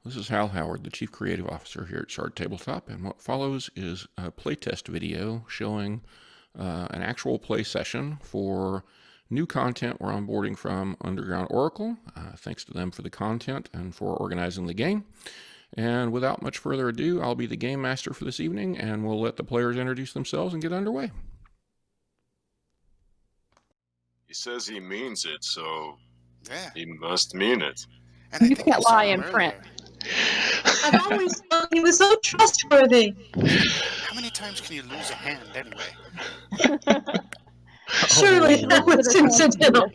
This is Hal Howard, the Chief Creative Officer here at Shard Tabletop, and what follows is a playtest video showing an actual play session for new content we're onboarding from Underground Oracle. Thanks to them for the content and for organizing the game. And without much further ado, I'll be the game master for this evening, and we'll let the players introduce themselves and get underway. He says he means it, so Yeah. he must mean it. And You can't lie in print. I've always thought he was so trustworthy. How many times can you lose a hand anyway? Surely that was incidental.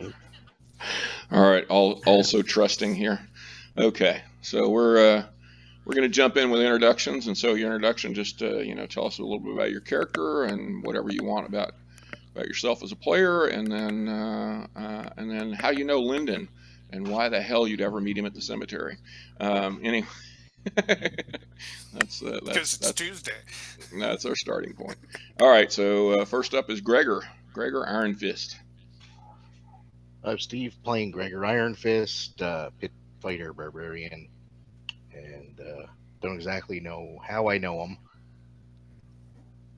All right, also trusting here. Okay, so we're going to jump in with introductions, and so your introduction, just tell us a little bit about your character and whatever you want about yourself as a player, and then how you know Lyndon and why the hell you'd ever meet him at the cemetery. Anyway, that's Because it's Tuesday. That's our starting point. All right, so first up is Gregor Iron Fist. I'm Steve, playing Gregor Iron Fist, pit fighter barbarian, and don't exactly know how I know him,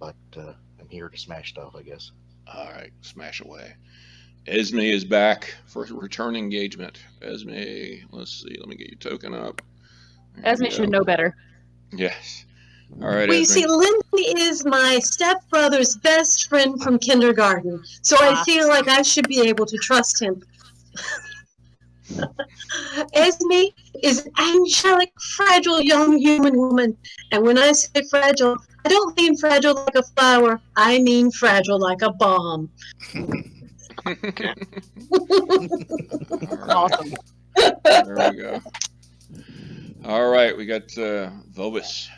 but I'm here to smash stuff, I guess. All right, smash away. Esme is back for return engagement. Esme, let's see, let me get your token up. Esme should know better. Yes. All right, Well, you Esme. see, Lindsay is my stepbrother's best friend from kindergarten, so I feel like I should be able to trust him. Esme is an angelic, fragile young human woman, and when I say fragile, I don't mean fragile like a flower, I mean fragile like a bomb. Okay. Awesome. There we go. All right, we got Vovis.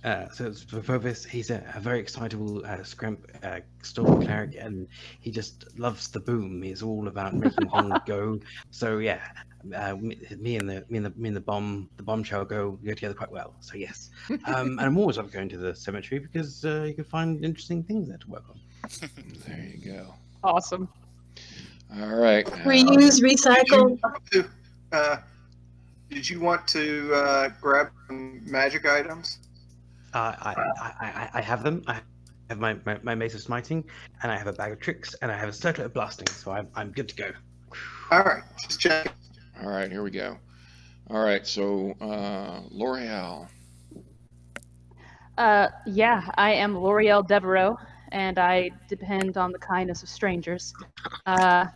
So it's for Vovis, he's a very excitable scrimp storm cleric, and he just loves the boom. He's all about making things go. So yeah, me and the bombshell go together quite well. So yes, and I'm always up going to the cemetery because you can find interesting things there to work on. There you go. Awesome. All right. Reuse, recycle. Did you want to grab some magic items? I have them. I have my mace of smiting, and I have a bag of tricks, and I have a circlet of blasting. So I'm good to go. All right, just check. All right, here we go. All right, so L'Oreal. Yeah, I am L'Oreal Devereaux, and I depend on the kindness of strangers. I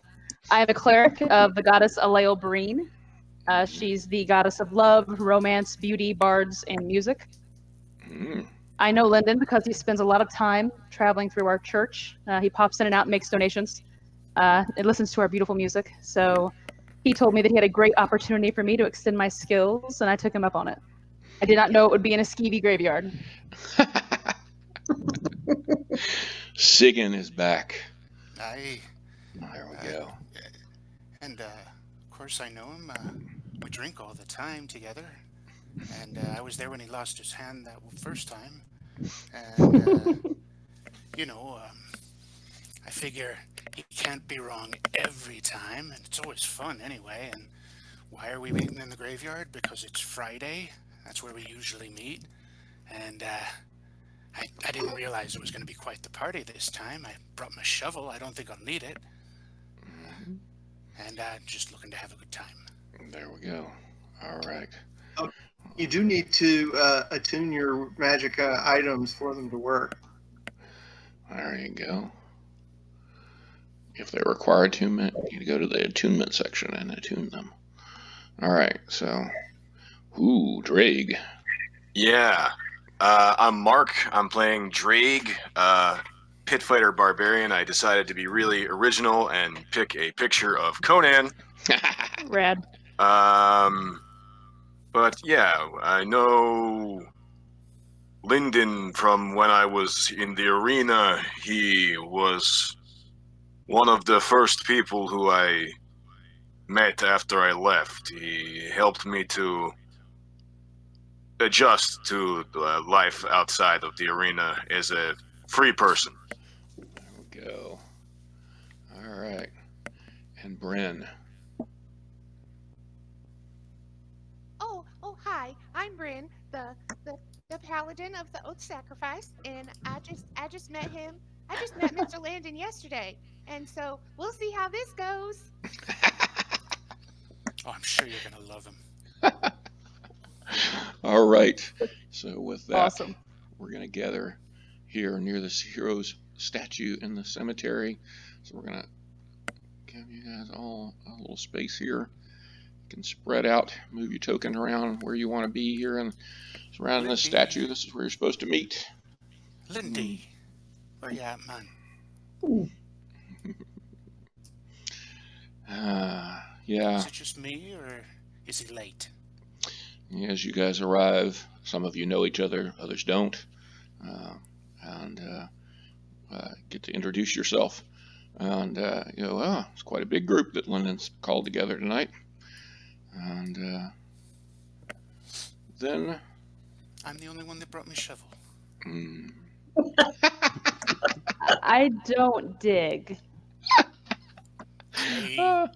am a cleric of the goddess Aleo Breen. She's the goddess of love, romance, beauty, bards, and music. I know Lyndon because he spends a lot of time traveling through our church. He pops in and out and makes donations. And listens to our beautiful music. So he told me that he had a great opportunity for me to extend my skills, and I took him up on it. I did not know it would be in a skeevy graveyard. Sigan is back. Aye. There we go. And of course I know him. We drink all the time together. And I was there when he lost his hand that first time. And, I figure he can't be wrong every time. And it's always fun anyway. And why are we meeting in the graveyard? Because it's Friday. That's where we usually meet. And I didn't realize it was going to be quite the party this time. I brought my shovel. I don't think I'll need it. And just looking to have a good time. There we go. All right. You do need to attune your magic items for them to work. There you go. If they require attunement, you go to the attunement section and attune them. All right, so, Drake. Yeah. I'm Mark. I'm playing Drake, pit fighter barbarian. I decided to be really original and pick a picture of Conan. Rad. But yeah, I know Lyndon from when I was in the arena. He was one of the first people who I met after I left. He helped me to adjust to life outside of the arena as a free person. There we go. All right. And Bryn. Hi, I'm Bryn, the paladin of the Oath Sacrifice, and I just met him. I just met Mr. Landon yesterday, and so we'll see how this goes. Oh, I'm sure you're gonna love him. All right. So with that, Awesome. we're going to gather here near this hero's statue in the cemetery. So we're going to give you guys all a little space here. You can spread out, move your token around where you want to be here, and surrounding the statue. This is where you're supposed to meet. Lindy, where you at, man? Yeah. Is it just me, or is he late? As you guys arrive, some of you know each other, others don't, and get to introduce yourself. And you go, oh, it's quite a big group that London's called together tonight. And then I'm the only one that brought me shovel. I don't dig. I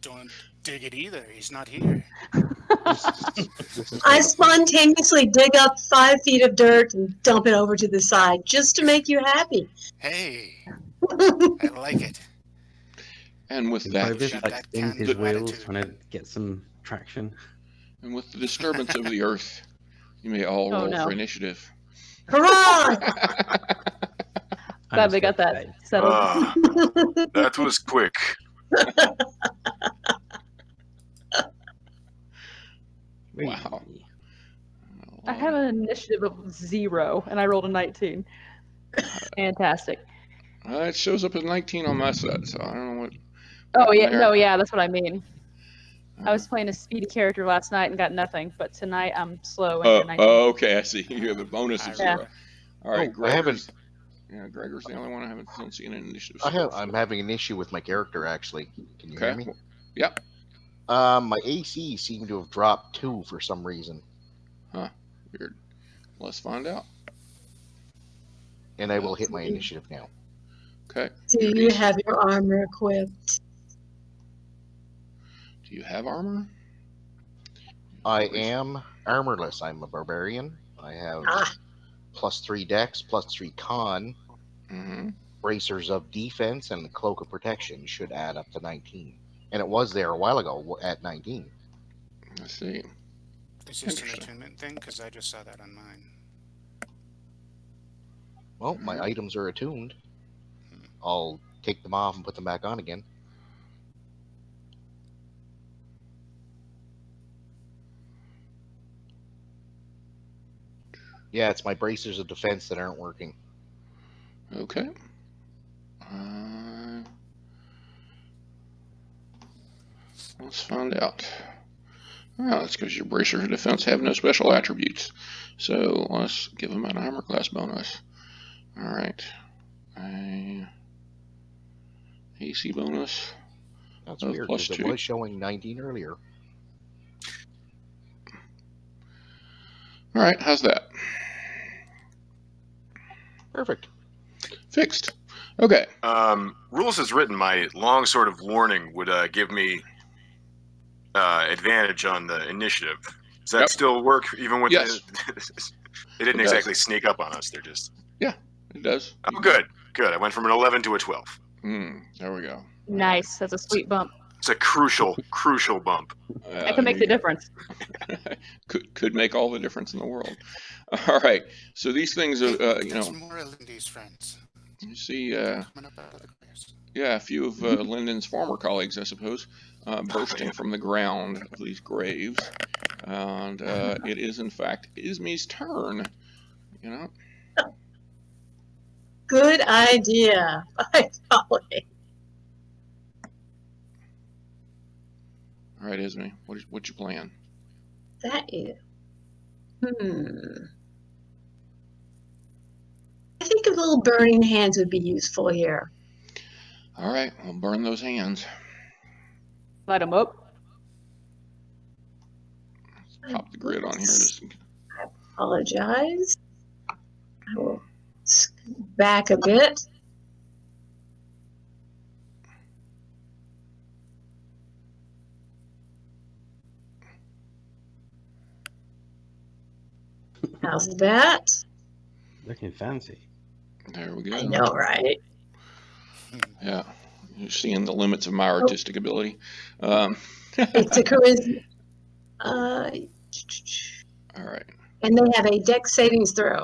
don't dig it either. He's not here. I spontaneously dig up 5 feet of dirt and dump it over to the side just to make you happy. Hey, I like it. And with that, Clovis got like that spins his can-do wheels, attitude. trying to get some traction. and with the disturbance of the earth, you may all Oh, roll no. for initiative. Hurrah! Glad we got that settled. That was quick. Wow. I have an initiative of 0, and I rolled a 19. Fantastic. It shows up as 19 on my side, so I don't know what. Oh yeah, there. no, yeah, that's what I mean. I was playing a speedy character last night and got nothing, but tonight I'm slow and got 19. Okay, I see. You have a bonus of 0. remember. All right, Oh, I haven't- Yeah, Gregor's the only one I haven't seen an initiative. I'm having an issue with my character, actually. Can you hear Okay. me? Yep. My AC seemed to have dropped 2 for some reason, Weird. Let's find out. and I will hit my initiative now. Okay. Do you have your armor equipped? Do you have armor? I am armorless. I'm a barbarian. I have Ah. +3 dex, +3 con, Mm-hmm. bracers of defense, and the cloak of protection should add up to 19. And it was there a while ago at 19. Let's see. Is this an Interesting. attunement thing? Because I just saw that on mine. Well, my items are attuned. I'll take them off and put them back on again. Yeah, it's my bracers of defense that aren't working. Okay. Let's find out. Oh, that's because your bracer of defense have no special attributes. So let's give them an armor class bonus. All right. A AC bonus. That's Oh, weird, plus because it 2. was showing 19 earlier. All right. How's that? Perfect. Fixed. Okay. Rules as written, my long sort of warning would give me advantage on the initiative. Does that Yep. still work even with Yes. They didn't It does. exactly sneak up on us. They're just... It does. Oh, good. I went from an 11 to a 12. There we go. Nice. That's a sweet bump. It's a crucial bump. That can make the difference. could make all the difference in the world. All right. So these things are, There's more of Lindy's friends you see, coming up out of the graves. yeah, a few of Lyndon's former colleagues, I suppose, bursting from the ground of these graves. And it is, in fact, Ismy's turn. You know? Good idea. By golly. All right, Ismy, what's your plan? That is. I think a little burning hands would be useful here. All right, we'll burn those hands. Light them up. Pop the grid on here. Just Apologize. I will scoot back a bit. How's that? Looking fancy. There we go. I know, right? Yeah, you're seeing the limits of my artistic ability. It's a charisma. All right. And they have a dex savings throw.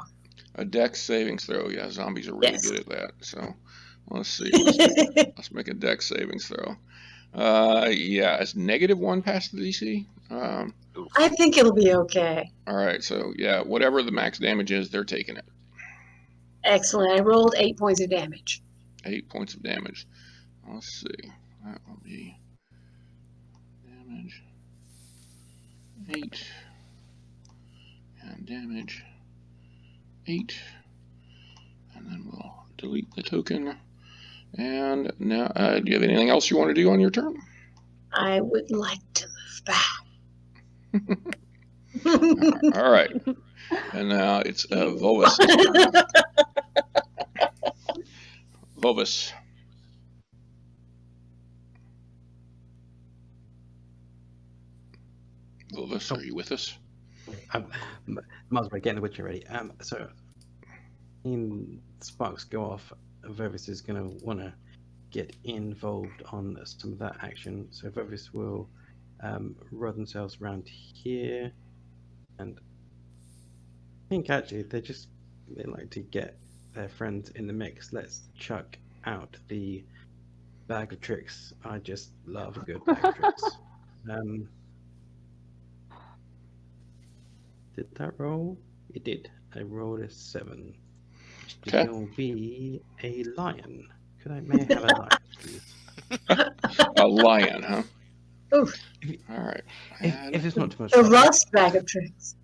A dex savings throw. Yeah, zombies are really Yes. good at that. So let's see. Let's make a dex savings throw. Yeah, it's -1 past the DC. I think it'll be okay. All right. So yeah, whatever the max damage is, they're taking it. Excellent. I rolled 8 points of damage. 8 points of damage. Let's see. That will be damage 8 and damage 8, and then we'll delete the token. And now, do you have anything else you want to do on your turn? I would like to move back. All right. And now it's Volvis' turn. Volvis. Volvis, are you with us? Might as well get the witcher ready. So, in sparks go off, Vervis is going to want to get involved on some of that action. So Vervis will roll themselves around here, and I think actually they like to get their friends in the mix. Let's chuck out the bag of tricks. I just love a good bag of tricks. Did that roll? It did. I rolled a 7. Okay. It will be a lion. May I have a lion, please? A lion, huh? Oof. All right. If it's not too much. A rust bag of tricks.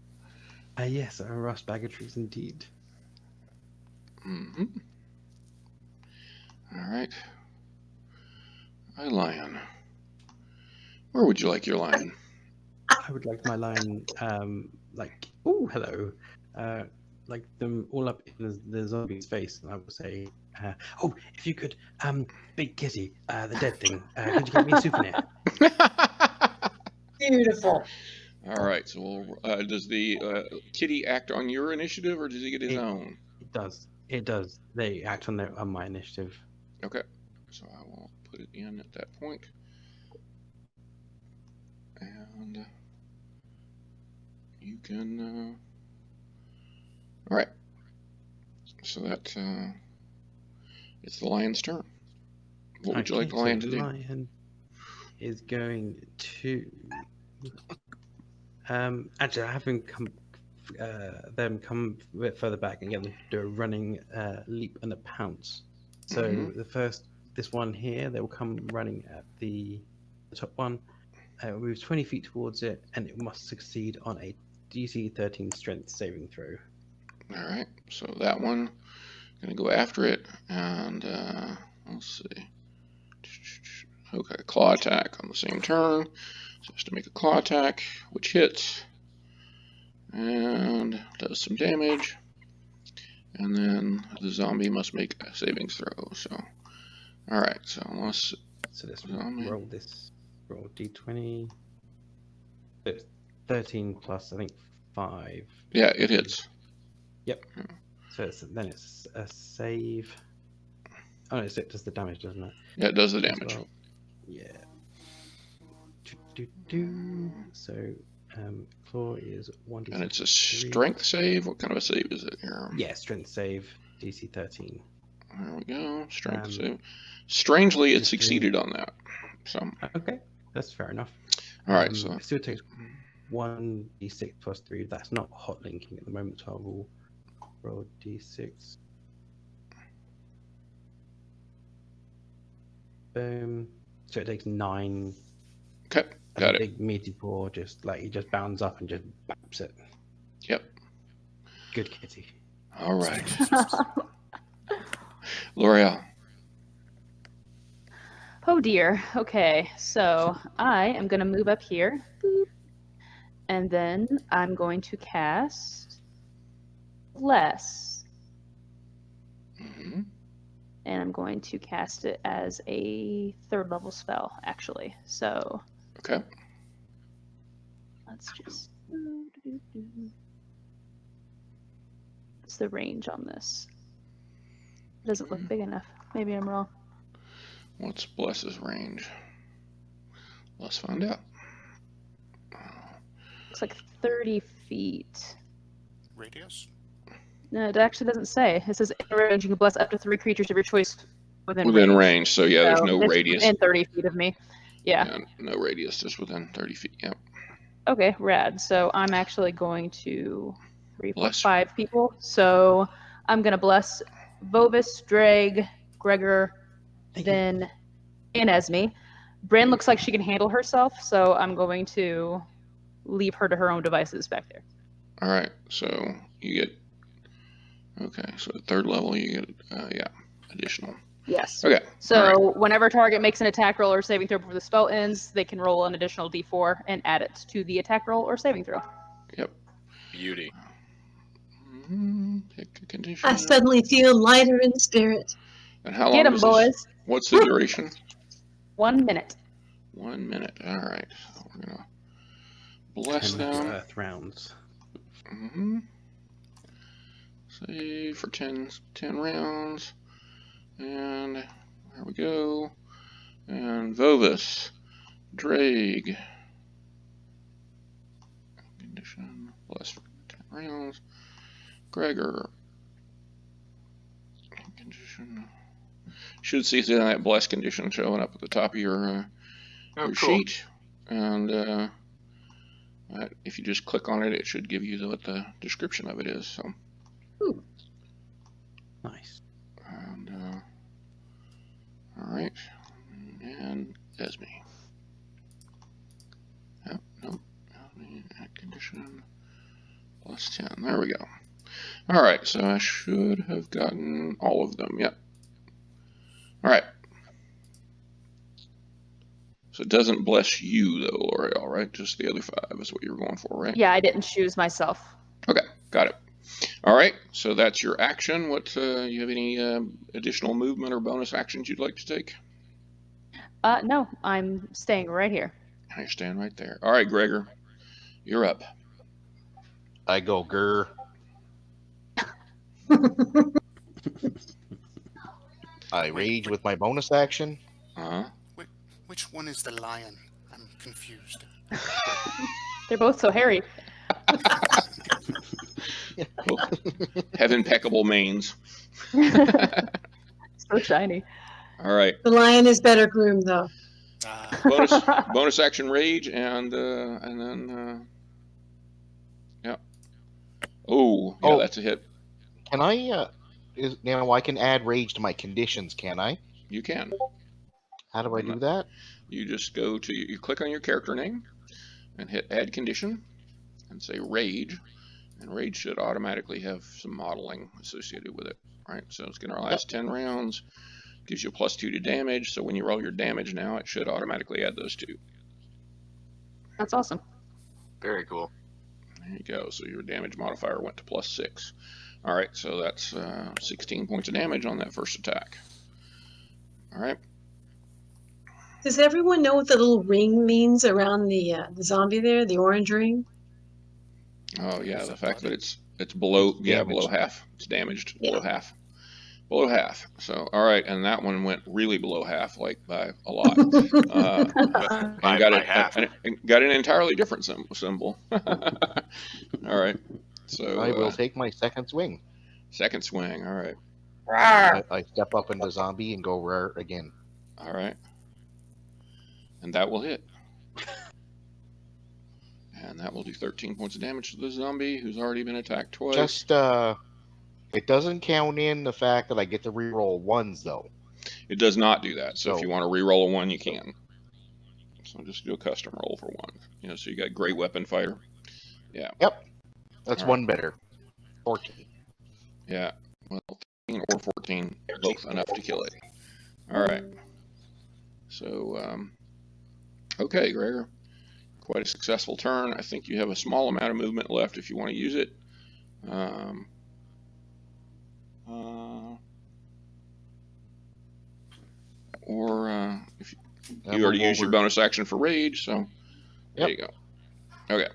Yes, a rust bag of tricks indeed. Mm-hmm. All right. A lion. Where would you like your lion? I would like my lion, oh, hello. Like them all up in the zombie's face, and I will say, if you could, big kitty, the dead thing, could you get me a souvenir? Beautiful. All right. So, does the kitty act on your initiative, or does he get his own? It does. It does. They act on my initiative. Okay. So I will put it in at that point. And you can. All right. So that it's the lion's turn. What would you like the lion to do? The lion is going to. Actually, I have them come a bit further back and get them to do a running leap and a pounce. So this one here, they will come running at the top one. Moves 20 feet towards it, and it must succeed on a DC 13 strength saving throw. All right, so that one, gonna go after it, and let's see. Okay, claw attack on the same turn. So has to make a claw attack, which hits and does some damage, and then the zombie must make a savings throw. So, all right, so let's. So let's roll this. Roll d20. 13 plus, I think, 5. Yeah, it hits. Yep. Yeah. So then it's a save. Oh, no, it does the damage, doesn't it? Yeah, it does the damage. Well. Yeah. So, claw is 1d6. And it's a strength save? What kind of a save is it here? Yeah, strength save, DC 13. There we go. Strength save. Strangely, it succeeded on that. So. Okay, that's fair enough. All right, so. It still takes 1d6 plus 3. That's not hot linking at the moment, so I will roll d6. Boom. So it takes 9. Okay, got it. Big meaty paw, he just bounds up and just baps it. Yep. Good kitty. All right. L'Oreal. Oh dear. Okay, so I am going to move up here. Boop. And then I'm going to cast Bless. Mm-hmm. And I'm going to cast it as a 3rd level spell, actually. So. Okay. Let's just. What's the range on this? It doesn't look big enough. Maybe I'm wrong. What's Bless's range? Let's find out. Looks like 30 feet. Radius? No, it actually doesn't say. It says in range you can bless up to 3 creatures of your choice within range. So yeah, there's no it's radius. within 30 feet of me. Yeah. No radius, just within 30 feet. Yep. Okay, rad. So I'm actually going to 3, 4, Bless. 5 people. So I'm going to bless Vovis, Dreg, Gregor, then Esme. Bryn looks like she can handle herself, so I'm going to leave her to her own devices back there. All right. So you get. Okay. So at 3rd level, you get additional. Yes. Okay. So whenever a target makes an attack roll or saving throw before the spell ends, they can roll an additional d4 and add it to the attack roll or saving throw. Yep. Beauty. Pick a condition. I suddenly feel lighter in spirit. And how long Get 'em, is this? boys. What's the duration? 1 minute. 1 minute. All right. So we're gonna bless 10 them. Earth rounds. Save for 10 rounds. And there we go. And Vovis, Drag. Condition. Bless for 10 rounds. Gregor. Condition. Should see that bless condition showing up at the top of your Cool. sheet. And if you just click on it, it should give you what the description of it is. So. Ooh. Nice. And all right, and Esme. Yep, nope. Condition +10. There we go. All right, so I should have gotten all of them. Yep. All right. So it doesn't bless you though, L'Oreal, right? Just the other 5 is what you were going for, right? Yeah, I didn't choose myself. Okay, got it. All right, so that's your action. What you have any additional movement or bonus actions you'd like to take? No, I'm staying right here. I stand right there. All right, Gregor, you're up. I go grr. I rage with my bonus action. Uh-huh. Which one is the lion? I'm confused. They're both so hairy. Have impeccable manes. So shiny. All right. The lion is better groomed, though. Bonus action rage and then yeah. Oh, yeah, that's a hit. Can I now I can add rage to my conditions, can I? You can. How do I do that? You just go to you click on your character name and hit add condition and say rage, and rage should automatically have some modeling associated with it. Right, so it's going to last 10 rounds, gives you a +2 to damage, so when you roll your damage now, it should automatically add those 2. That's awesome. Very cool. There you go, so your damage modifier went to +6. All right, so that's 16 points of damage on that first attack. All right. Does everyone know what the little ring means around the zombie there, the orange ring? Oh yeah, the fact that it's below below half. It's damaged below half. Below half. So all right, and that one went really below half, like by a lot. And got an entirely different symbol. All right. So I will take my second swing. Second swing. All right. I step up into zombie and go rare again. All right. And that will hit. And that will do 13 points of damage to the zombie who's already been attacked twice. Just it doesn't count in the fact that I get to reroll ones though. It does not do that. So if you want to reroll a 1, you can. So just do a custom roll for 1. So you got great weapon fighter. Yeah. Yep. That's All one right. better. 14. Yeah. Well, 13 or 14, both enough to kill it. All right. So, okay, Gregor. Quite a successful turn. I think you have a small amount of movement left if you want to use it. Or if you already used your bonus action for rage, so there you go. Okay.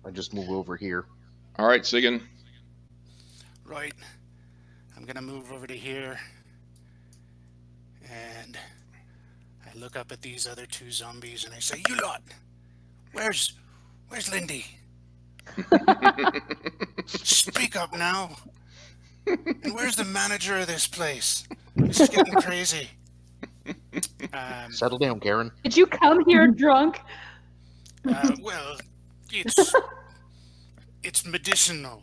I just move over here. All right, Sigan. Right. I'm gonna move over to here. And I look up at these other two zombies and I say, "You lot, where's Lindy? Speak up now. And where's the manager of this place? This is getting crazy." Settle down, Karen. Did you come here drunk? Well, it's medicinal.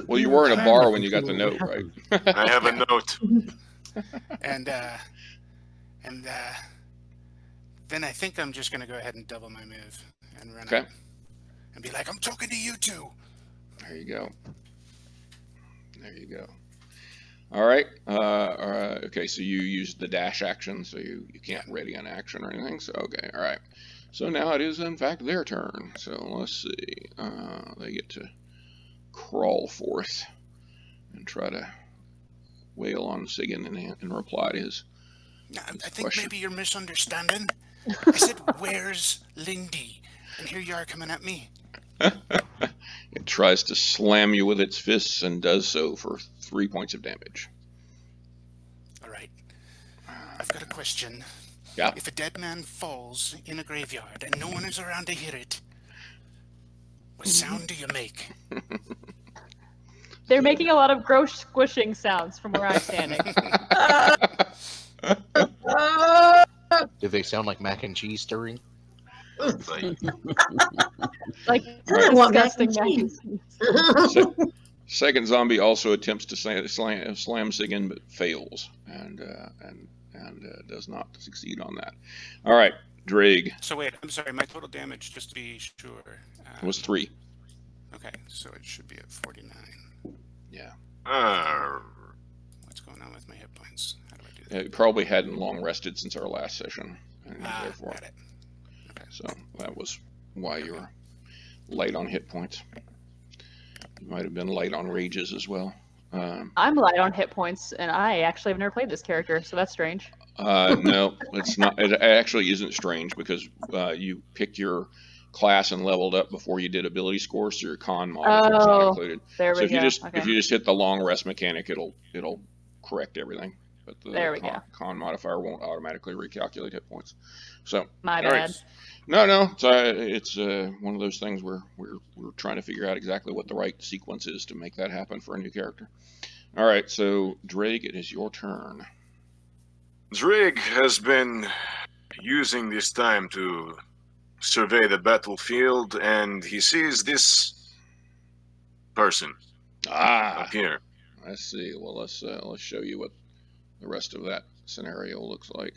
Well, you were in a bar when you got the note, right? I have a note. And then I think I'm just gonna go ahead and double my move and run Okay. up and be like, "I'm talking to you two." There you go. There you go. All right. Okay, so you used the dash action, so you can't ready an action or anything. So, okay, all right. So now it is, in fact, their turn. So let's see. They get to crawl forth and try to wail on Sigan and reply to his I think question. maybe you're misunderstanding. I said, "Where's Lindy?" And here you are coming at me. It tries to slam you with its fists and does so for 3 points of damage. All right. I've got a question. Yeah. If a dead man falls in a graveyard and no one is around to hear it, what sound do you make? They're making a lot of gross squishing sounds from where I'm standing. Do they sound like mac and cheese stirring? Like I want mac disgusting and mac cheese. and cheese. Second zombie also attempts to slam Sigan, but fails and does not succeed on that. All right, Drake So wait, I'm sorry, my total damage, just to be sure. was 3. Okay, so it should be at 49. Yeah. What's going on with my hit points? How do I do that? It probably hadn't long rested since our last session, and therefore, Got it. Okay. so that was why you were light on hit points. You might have been light on rages as well. I'm light on hit points, and I actually have never played this character, so that's strange. No, it's not. It actually isn't strange because you picked your class and leveled up before you did ability scores, so your con modifier is not included. There So we if you go. just Okay. if you just hit the long rest mechanic, it'll correct everything. But the There we go. con modifier won't automatically recalculate hit points. So My all bad. right. No. It's one of those things where we're trying to figure out exactly what the right sequence is to make that happen for a new character. All right, so Drake, it is your turn. Drake has been using this time to survey the battlefield, and he sees this person up here. I see. Well, let's show you what the rest of that scenario looks like.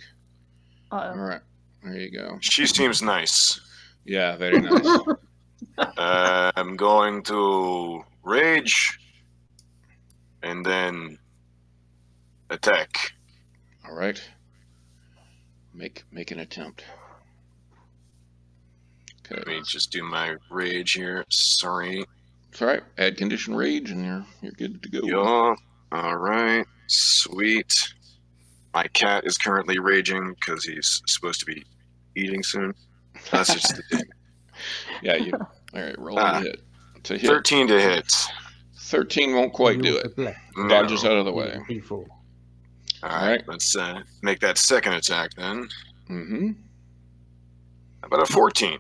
All right, there you go. She seems nice. Yeah, very nice. I'm going to rage and then attack. All right. Make an attempt. Okay. Let me just do my rage here. Sorry. It's all right. Add condition rage, and you're good to go. Yeah. All right. Sweet. My cat is currently raging because he's supposed to be eating soon. That's just the thing. Yeah. You. All right. Roll to hit. 13 to hit. 13 won't quite do it. No. Dodges out of the way. D4. All right. Let's make that second attack then. Mm-hmm. How about a 14?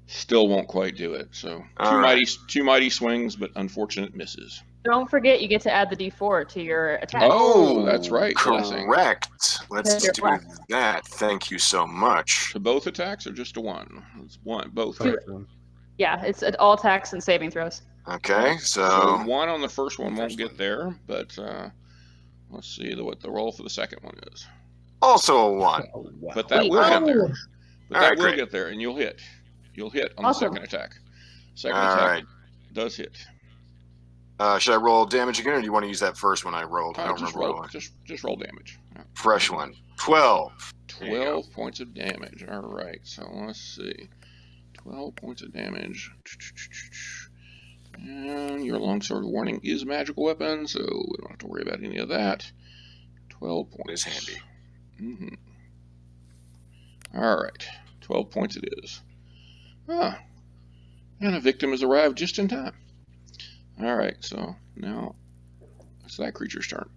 Still won't quite do it. So All right. two mighty swings, but unfortunate misses. Don't forget, you get to add the D4 to your attack. Oh, that's right. Blessing. Correct. Let's You're do blessed. that. Thank you so much. To both attacks or just to one? It's one. Both. Two. Yeah, it's at all attacks and saving throws. Okay, So so one on the first one won't get there, but let's see what the roll for the second one is. also a 1. Oh, wow. But that Wait, will get there. Oh, But All that right, will great. get there, and you'll hit. You'll hit on Awesome. the second attack. Second All attack right. does hit. Should I roll damage again, or do you want to use that first one I rolled? I don't Just remember roll. what it was. Just roll damage. Yeah. Fresh one. 12. There you go. 12 points of damage. All right. So let's see. 12 points of damage. And your longsword warning is magical weapon, so we don't have to worry about any of that. 12 points. It is handy. Mm-hmm. All right. 12 points it is. And a victim has arrived just in time. All right, so now it's that creature's turn.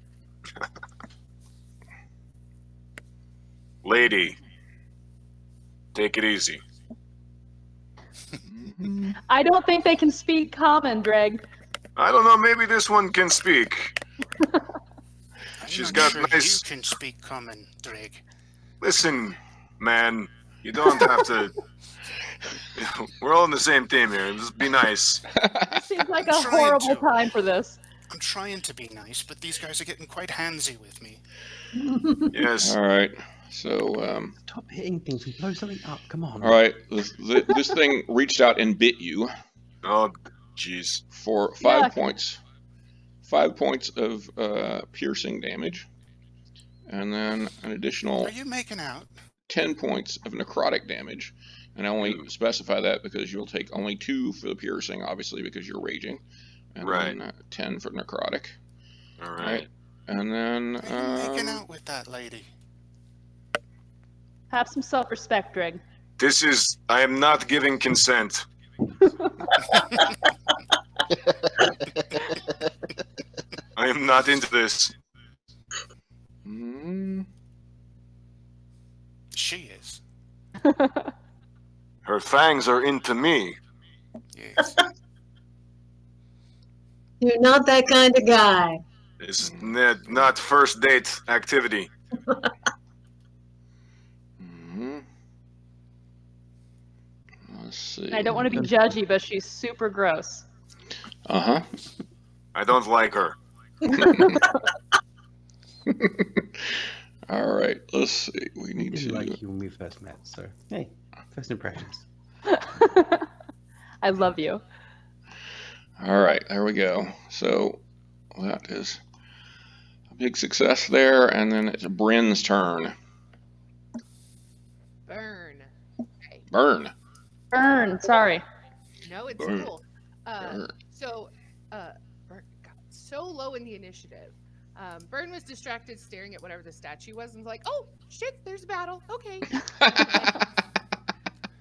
Lady, take it easy. I don't think they can speak common, Dreg. I don't know, maybe this one can speak. She's I'm got not sure nice... You can speak common, Dreg. Listen, man, you don't have to... We're all on the same team here. Just be nice. It seems like a I'm trying horrible to. time for this. I'm trying to be nice, but these guys are getting quite handsy with me. Yes. All right, so Stop hitting things and blow something up. Come on. all right, this thing reached out and bit you Oh, jeez. for 5 Yuck. points. 5 points of piercing damage, and then an additional Are you making out? 10 points of necrotic damage. And I only specify that because you'll take only 2 for the piercing, obviously, because you're raging. And Right. then 10 for necrotic. All right. And then... Are you making out with that lady? Have some self-respect, Dreg. This is... I am not giving consent. I am not into this. Mm, She is. Her fangs are into me. Yes. You're not that kind of guy. It's not first date activity. mhm. Let's see. I don't want to be judgy, but she's super gross. Uh-huh. I don't like her. All right, let's see. We need Didn't to... like you when we first met, so hey, first impressions. I love you. All right, there we go. So that is a big success there, and then it's Bryn's turn. Burn. Okay. Burn. Burn, sorry. No, it's Burn. cool. Burn. So, Burn got so low in the initiative. Burn was distracted staring at whatever the statue was and was like, oh, shit, there's a battle. Okay.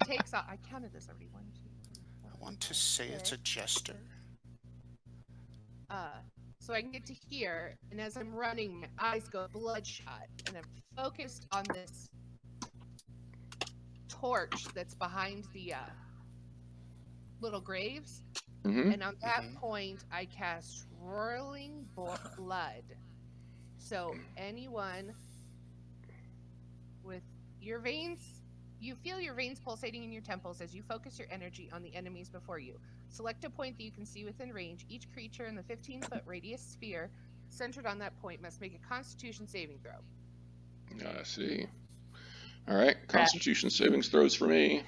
Takes off. I counted this already. 1, 2, 3, 4. I want to say it's a jester. So I can get to here, and as I'm running, my eyes go bloodshot, and I'm focused on this torch that's behind the little graves. Mm-hmm. And on that point, I cast Roiling Blood. So anyone with your veins, you feel your veins pulsating in your temples as you focus your energy on the enemies before you. Select a point that you can see within range. Each creature in the 15-foot radius sphere centered on that point must make a Constitution saving throw. I see. All right, Constitution savings throws for me.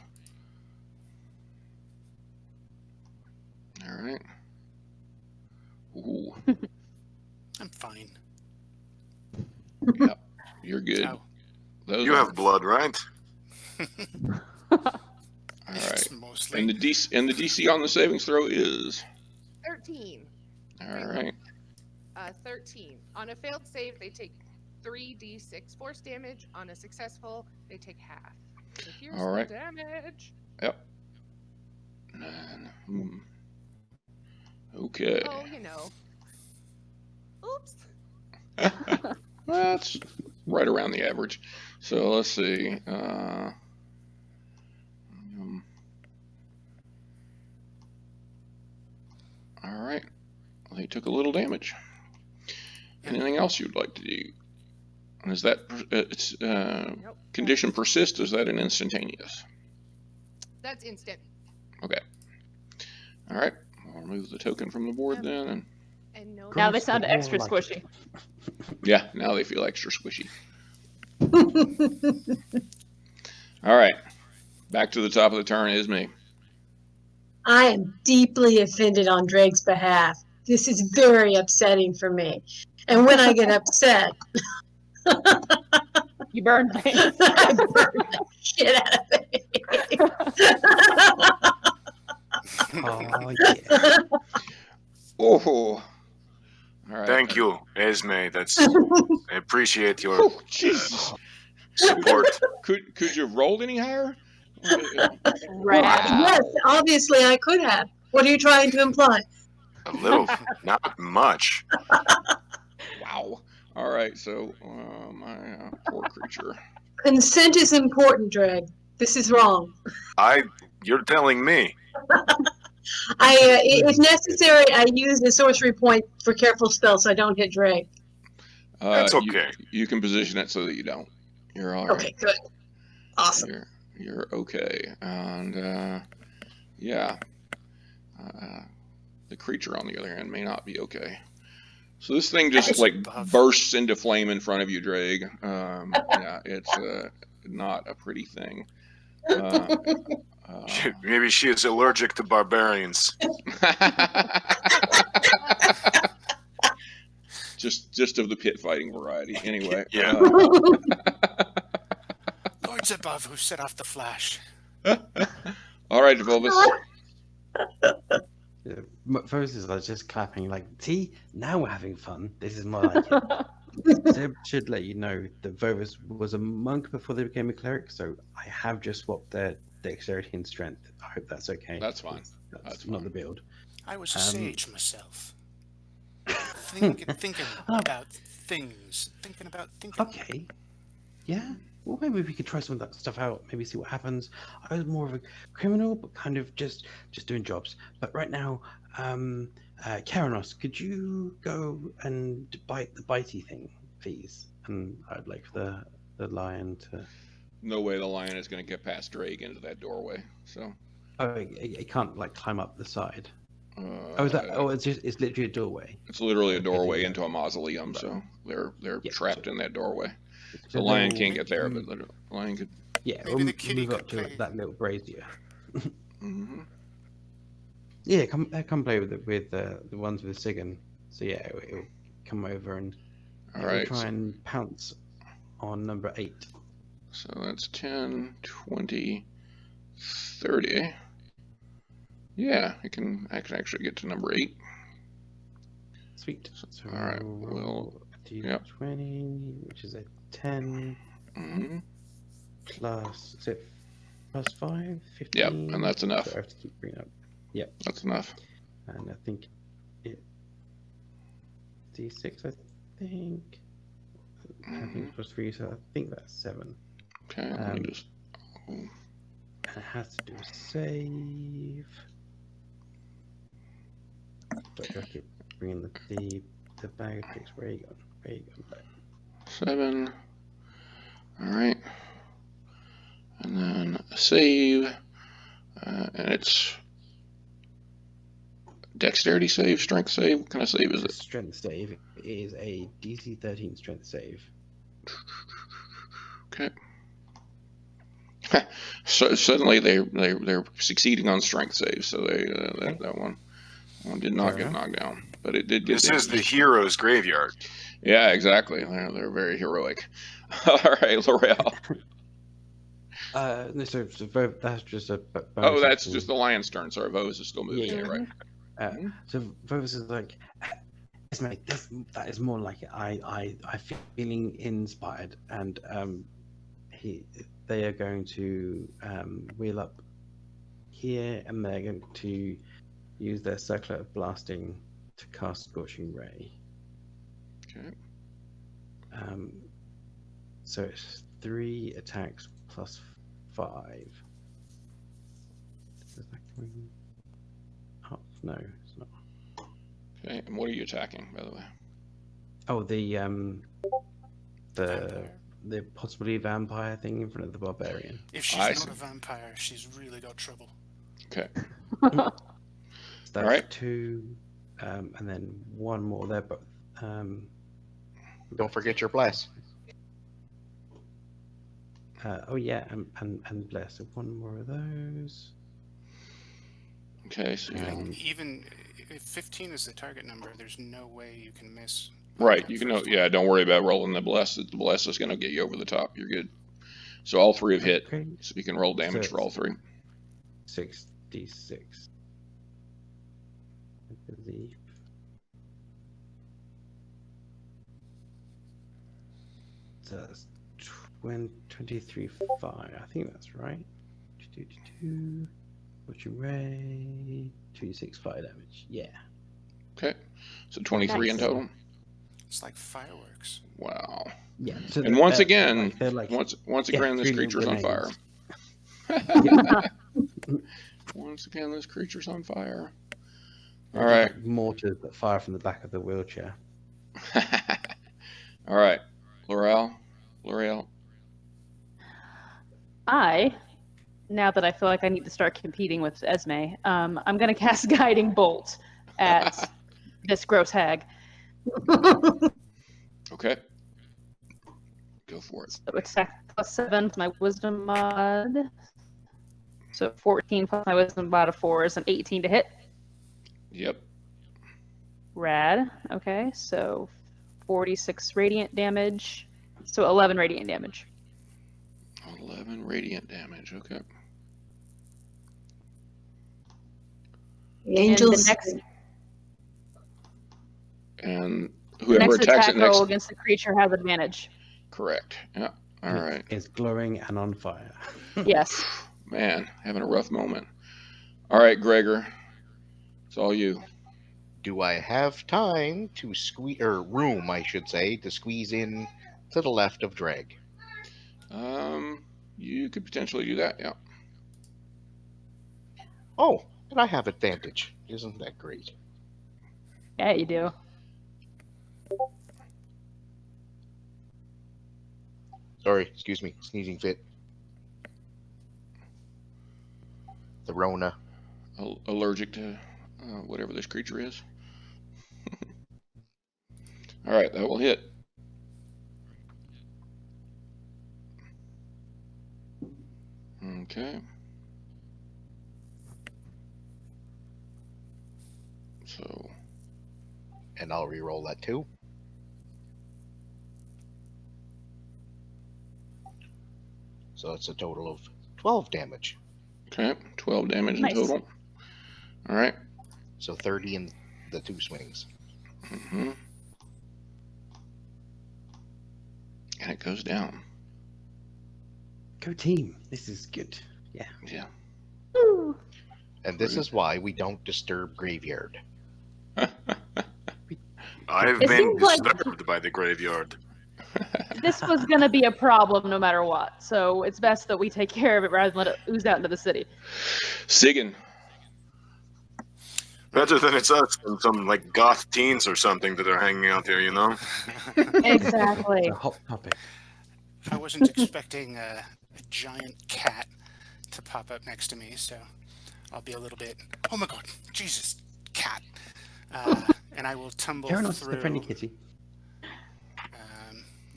All right. Ooh. I'm fine. Yep, you're good. Oh. Those You are- have blood, right? All It's right. mostly. And the DC on the savings throw is 13. all right. 13. On a failed save, they take 3d6 force damage. On a successful, they take half. So here's All right. the damage. Yep. 9. Okay. Oh, you know. Oops. That's right around the average. So let's see. All right. They took a little damage. Anything else you'd like to do? And is that it's Nope. condition persist? Is that an instantaneous? That's instant. Okay. All right. I'll remove the token from the board then. And no. Now they Gross, sound but more extra like squishy. it. Yeah. Now they feel extra squishy. All right. Back to the top of the turn is me. I am deeply offended on Drake's behalf. This is very upsetting for me. And when I get upset, You burn things. I burn the shit out of it. Oh yeah. Oh. All right. Thank you, Esme. That's I appreciate your Oh, Jesus. support. Could you have rolled any higher? Rad. Yes, obviously I could have. What are you trying to imply? A little, not much. Wow. All right, so my poor creature. Consent is important, Dreg. This is wrong. You're telling me. If necessary, I use the sorcery point for careful spell so I don't hit Dreg. That's okay. You can position it so that you don't. You're all right. Okay, good. Awesome. You're okay. And yeah, the creature on the other end may not be okay. So this thing just like bursts into flame in front of you, Drake. Yeah, it's not a pretty thing. Maybe she is allergic to barbarians. just of the pit fighting variety. Anyway. Yeah. Lords above who set off the flash. All right, Volvis. Vovis is like just clapping, like, see, now we're having fun. This is more like it. Zeb should let you know that Vovis was a monk before they became a cleric, so I have just swapped their dexterity and strength. I hope that's okay. That's fine. That's not the build. I was a sage myself. Thinking about things. Thinking about thinking. Okay. Yeah. Well, maybe we could try some of that stuff out. Maybe see what happens. I was more of a criminal, but kind of just doing jobs. But right now, Karanos, could you go and bite the bitey thing, please? And I'd like the lion to. No way the lion is going to get past Drake into that doorway. So. Oh, it can't like climb up the side. It's literally a doorway. It's literally a doorway into a mausoleum, so they're trapped in that doorway. The lion can't get there, but the lion could. Yeah, maybe the kitty move up could to that little brazier. Mm-hmm. Yeah, come play with the ones with the Sigan. So yeah, it'll come over and try and pounce on number 8. So that's 10, 20, 30. Yeah, I can actually get to number 8. Sweet. So all right, we'll do 20, which is a 10 plus, is it plus 5? 15? Yep, and that's enough. So I have to keep bringing up. Yep. That's enough. And I think it D6, I think it's plus 3, so I think that's 7. Okay, let me just. And it has to do a save. So I keep bringing the bag of tricks. Where you gone? 7. All right. And then a save. And it's dexterity save, strength save. What kind of save is it? Strength save. It is a DC 13 strength save. Okay. So suddenly they're succeeding on strength saves. So that one did not get knocked down, but it did get. This is the hero's graveyard. Yeah, exactly. They're very heroic. All right, L'Oreal. No, so that's just a. Oh, that's just the lion's turn. Sorry, Vovis is still moving. Yeah, right. So Vovis is like, yes, mate, that is more like it. I feeling inspired, and they are going to wheel up here, and they're going to use their circlet of blasting to cast Scorching Ray. Okay. So it's 3 attacks plus 5. Is that going up? No, it's not. Okay, and what are you attacking, by the way? Oh, the possibly vampire thing in front of the barbarian. If she's not a vampire, she's really got trouble. Okay. So that's all right. 2, and then 1 more there, but don't forget your bless. Oh yeah, and bless. So 1 more of those. Okay, so even if 15 is the target number, there's no way you can miss. Right, you can. Yeah, don't worry about rolling the bless. The bless is going to get you over the top. You're good. So all 3 have hit. Okay. So you can roll damage for all 3. 6d6. I believe. So that's 23, 5. I think that's right. 2, Ray, 2d6 fire damage. Yeah. Okay. So 23 in Nice. total. It's like fireworks. Wow. Yeah. So And once again, they're like once yeah, again, this 3 little creature's on fire. grenades. Once again, this creature's on fire. They're All just right. like mortars that fire from the back of the wheelchair. All right. L'Oreal. Now that I feel like I need to start competing with Esme, I'm going to cast Guiding Bolt at this gross hag. Okay. Go for it. So attack +7 to my wisdom mod. So 14 plus my wisdom mod of 4 is an 18 to hit. Yep. Rad. Okay, so 46 radiant damage. So 11 radiant damage. 11 radiant damage. Okay. The angels. And The whoever next attacks attack it next. roll against the creature has advantage. Correct. Yeah. All right. It's glowing and on fire. Yes. Man, having a rough moment. All right, Gregor. It's all you. Do I have time to squeeze, or room, I should say, to squeeze in to the left of Dreg? You could potentially do that. Yeah. Oh, and I have advantage. Isn't that great? Yeah, you do. Sorry, excuse me, sneezing fit. The Rona. Allergic to whatever this creature is. All right, that will hit. Okay. So. And I'll re-roll that too. So it's a total of 12 damage. Okay, 12 damage Nice. in total. All right. So 30 in the 2 swings. Mm-hmm. And it goes down. Go team. This is good. Yeah. Yeah. Woo. And this is why we don't disturb Graveyard. I've It been seems like- disturbed by the graveyard. This was going to be a problem no matter what, so it's best that we take care of it rather than let it ooze out into the city. Sigan. Better than it's us than some like goth teens or something that are hanging out there, you know? Exactly. It's a hot topic. I wasn't expecting a giant cat to pop up next to me, so I'll be a little bit, oh my god, Jesus, cat. And I will tumble Karen wants through the friendly kitty.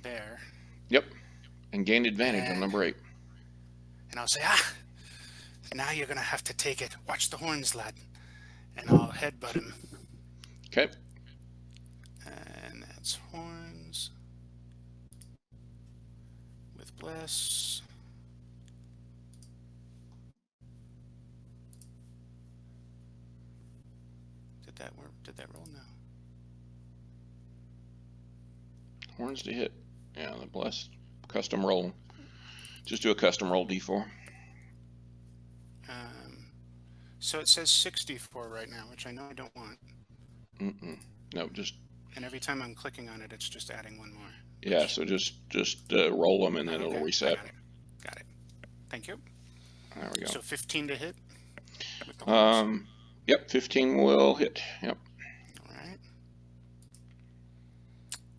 there, Yep. And gained advantage on number 8. and I'll say, now you're going to have to take it. Watch the horns, lad. And I'll headbutt him. Okay. And that's horns. With bless. Did that work? Did that roll? No. Horns to hit. Yeah, the blessed custom roll. Just do a custom roll D4. So it says 64 right now, which I know I don't want. No, just And every time I'm clicking on it, it's just adding one more. yeah. So just roll them and then Okay, it'll reset. Got it. Thank you. There we go. So 15 to hit. With the horns. Yep. 15 will hit. Yep. All right.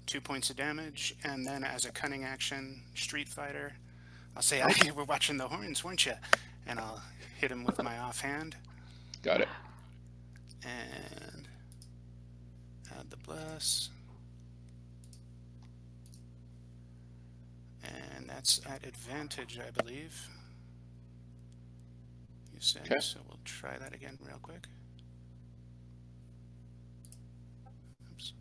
2 points of damage, and then as a cunning action, Street Fighter, I'll say, you were watching the horns, weren't you? And I'll hit him with my offhand. Got it. And add the bless. And that's at advantage, I believe. You said, Okay. so we'll try that again real quick. Oops.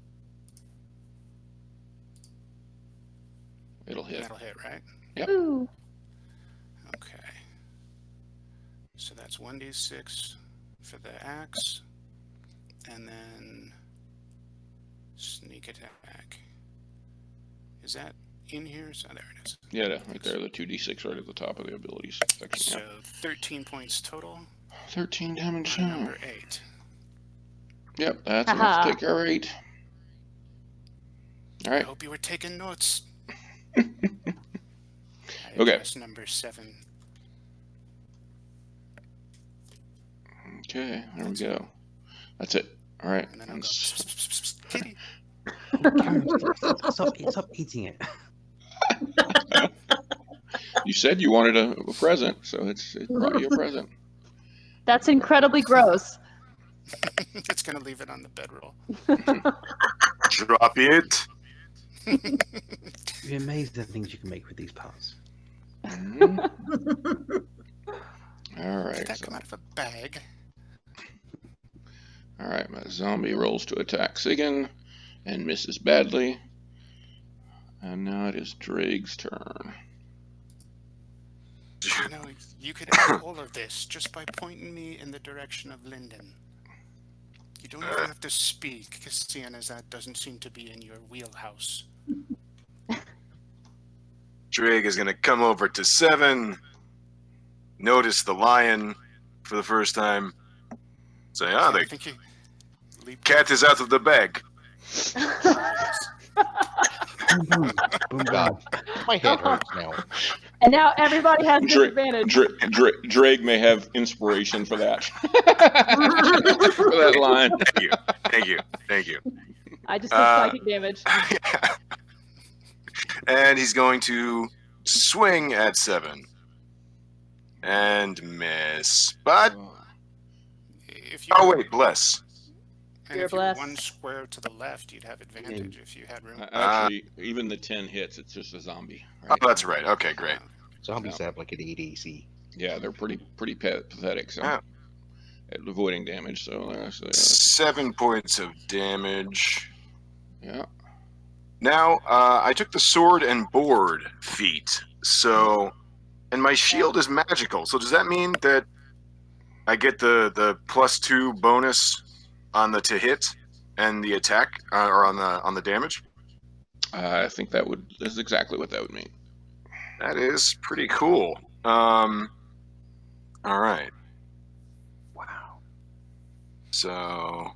It'll hit. That'll hit, right? Yep. Ooh. Okay. So that's 1d6 for the axe, and then sneak attack. Is that in here? So there it is. Yeah, right there, the 2d6 right at the top of the abilities section. So Yep. 13 points total. 13 damage. On number 8. Yep, that's enough to take care of 8. All I right. hope you were taking notes. Okay. Address number 7. Okay, there we go. That's it. All right. And then I'll go, psst, psst, psst, psst, kitty. Karen, stop eating it. You said you wanted a present, so it brought you a present. That's incredibly gross. It's going to leave it on the bedroll. Drop it. You'd be amazed at the things you can make with these parts. Mhm. All Did right. that So, come out of a bag? all right. My zombie rolls to attack Sigan and misses badly. And now it is Drake's turn. You know, you could have all of this just by pointing me in the direction of Linden. You don't even have to speak, because seeing as that doesn't seem to be in your wheelhouse. Drake is going to come over to 7, notice the lion for the first time, say, I the think you leap cat is out of the bag. Boom, boom, boom, God, my head hurts now. And now everybody has Drake, disadvantage. Drake may have inspiration for that. For that line. Thank you. I just took psychic damage. And he's going to swing at 7. And miss. But, If you oh wait, bless. and You're if you were blessed. one square to the left, you'd have advantage if you had room. Actually, even the 10 hits, it's just a zombie. Oh, Right? that's right. Okay, great. Zombies have like an 8 AC. Yeah, they're pretty pathetic. So Yeah. at avoiding damage. So 7 points of damage. yeah. Now, I took the sword and board feat, so, and my shield is magical, so does that mean that I get the +2 bonus on the to hit and the attack, or on the damage? I think that's exactly what that would mean. That is pretty cool. All right. Wow. So,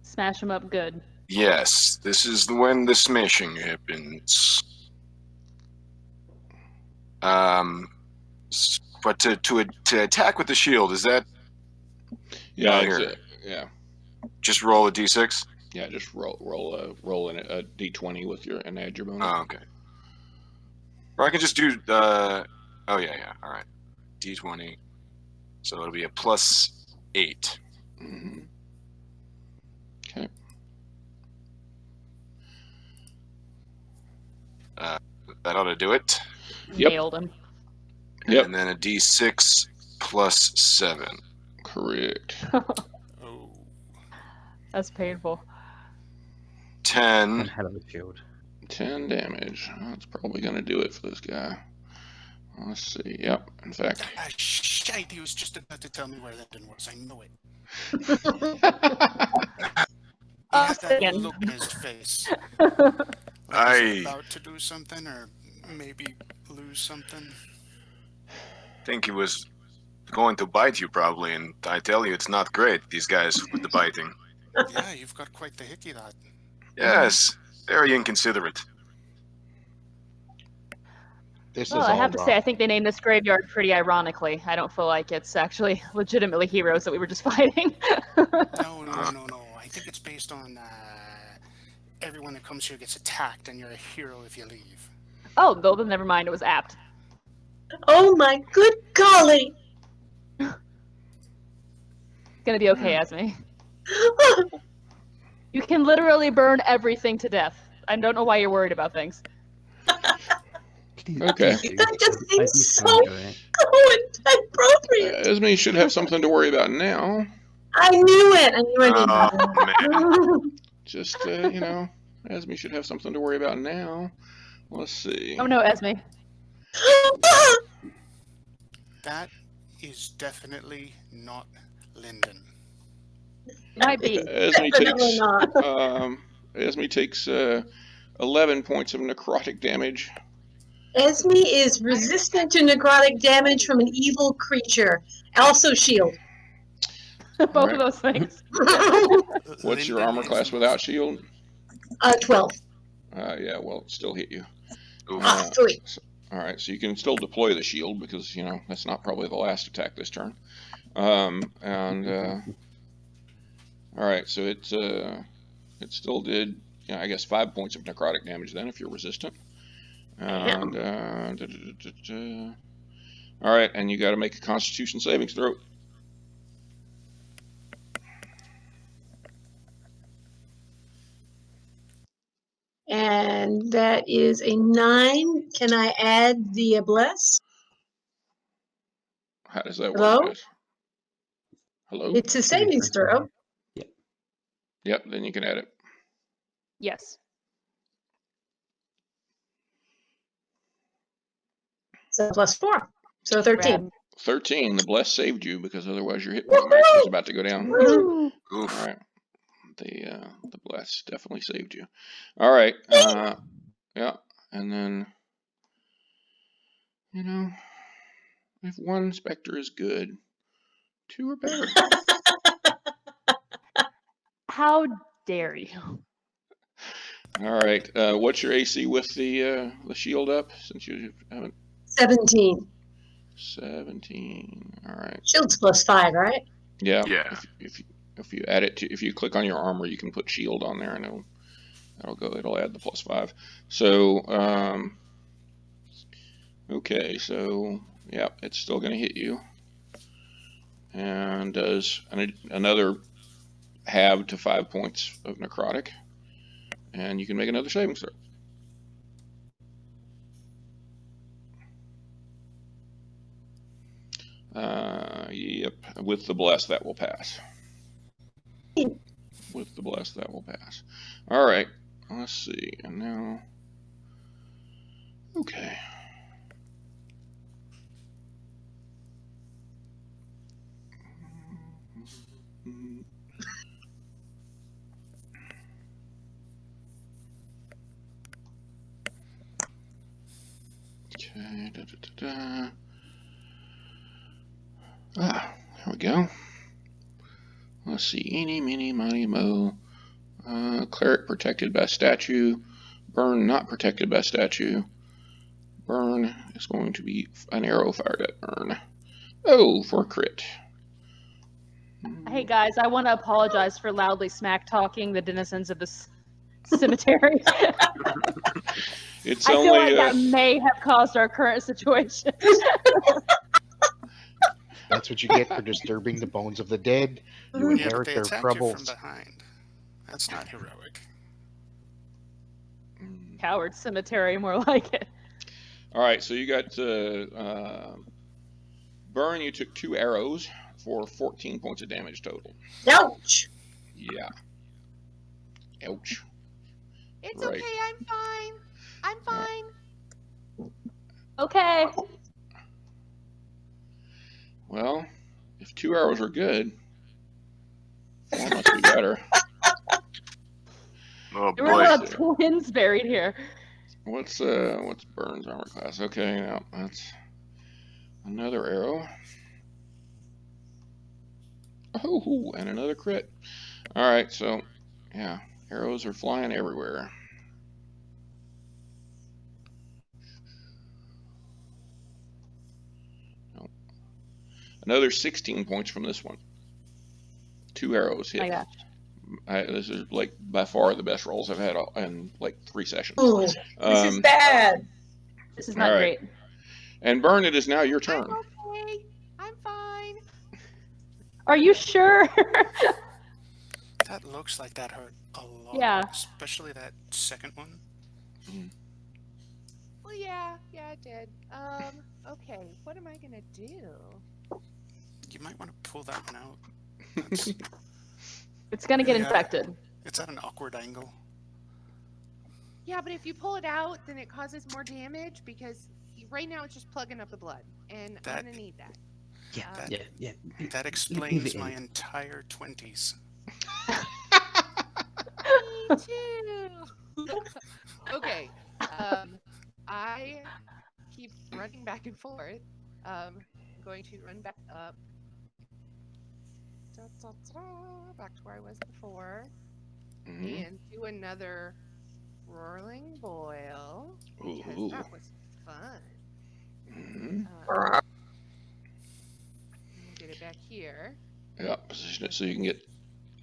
Smash them up good. yes, this is when the smashing happens. But to attack with the shield, is that Yeah, here. yeah, just roll a d6? yeah. Just roll a d20 with and add your bonus. Oh, okay. Or I can just do oh yeah. All right. D20. So it'll be a +8. Mm-hmm. Okay. That ought to do it. Yep. Nailed him. Yep. And then a D6 +7. Correct. Oh, That's painful. 10. One hell of a shield. 10 damage. That's probably going to do it for this guy. Let's see. Yep. In fact. shite! He was just about to tell me where Linden was. I know it. He had that Again. look in his face. Like he's I about to do something, or maybe lose something. think he was going to bite you probably, and I tell you, it's not great, these guys with the biting. Yeah, you've got quite the hickey, lad. Yes, very inconsiderate. This Well, is I all have to wrong. say, I think they named this graveyard pretty ironically. I don't feel like it's actually legitimately heroes that we were just fighting. No. I think it's based on everyone that comes here gets attacked, and you're a hero if you leave. Oh, though, then never mind. It was apt. Oh my good golly! It's gonna be okay, Esme. You can literally burn everything to death. I don't know why you're worried about things. Okay. That just I seems do so kinda enjoy it. inappropriate. Esme should have something to worry about now. I knew it. I knew it. Oh, man. Just, Esme should have something to worry about now. Let's see. Oh no, Esme. That is definitely not Linden. Might be. Esme Definitely takes, not. Esme takes 11 points of necrotic damage. Esme is resistant to necrotic damage from an evil creature. Also shield. Both right. of those things. What's your Linden armor is class without shield? 12. Yeah, well, it still hit you. Oof. Sweet. All right, so you can still deploy the shield because that's not probably the last attack this turn. All right, so it still did, I guess 5 points of necrotic damage then if you're resistant. And all right, and you got to make a Constitution savings throw. And that is a 9. Can I add the bless? How does that Hello? work, Jess? Hello? It's a savings throw. Yep, then you can add it. Yes. So +4. So 13. Rad. 13, the bless saved you because otherwise your hit point max was about to go down. Woo! All Oof. right. The bless definitely saved you. All right. Yeah. And then, if one specter is good, 2 are better. How dare you? All right. What's your AC with the shield up? Since you haven't 17. 17. All right. Shield's +5, right? Yeah. Yeah. If you add it to, if you click on your armor, you can put shield on there, and it'll add the +5. So okay. So yeah, it's still going to hit you, and does another halve to 5 points of necrotic, and you can make another saving throw. Yep, with the bless that will pass. With the bless that will pass. All right, let's see, and now, okay. Okay, there we go. Let's see, eeny, meeny, miny, mo. Cleric protected by statue. Burn not protected by statue. Burn is going to be an arrow fired at burn. Oh, for a crit. Hey guys, I want to apologize for loudly smack talking the denizens of this cemetery. It's I only feel like that may have caused our current situation. That's what you get for disturbing the bones of the dead. You Yeah, but inherit they their attacked you from troubles. behind. That's not heroic. Coward cemetery, more like it. All right, so you got burn. You took 2 arrows for 14 points of damage total. Ouch. Yeah. Ouch. It's Right. okay. I'm fine. I'm fine. Okay. Well, if 2 arrows are good, 4 must be better. Oh There were a boy. lot of twins buried here. What's Burn's armor class? Okay, now that's another arrow. Oh, and another crit. All right, so yeah, arrows are flying everywhere. Nope. Another 16 points from this one. 2 arrows hit. Oh my gosh. This is like by far the best rolls I've had in like 3 sessions. Oh, this is bad. This is not all right. great. And Burn, it is now your turn. I'm okay. I'm fine. Are you sure? That looks like that hurt a lot. Yeah. Especially that second one. Well, yeah, it did. Okay, what am I gonna do? You might want to pull that one out. That's, It's gonna get Yeah. infected. it's at an awkward angle. Yeah, but if you pull it out, then it causes more damage because right now it's just plugging up the blood, and I'm That- gonna need that. Yeah, Um, yeah. That Leave explains it my in. entire 20s. Me too. Okay. I keep running back and forth. I'm going to run back up Back to where I was before. Mhm. And do another roaring boil. Because Ooh. that was fun. Mhm. Get it back here. Yep. Position it so you can get.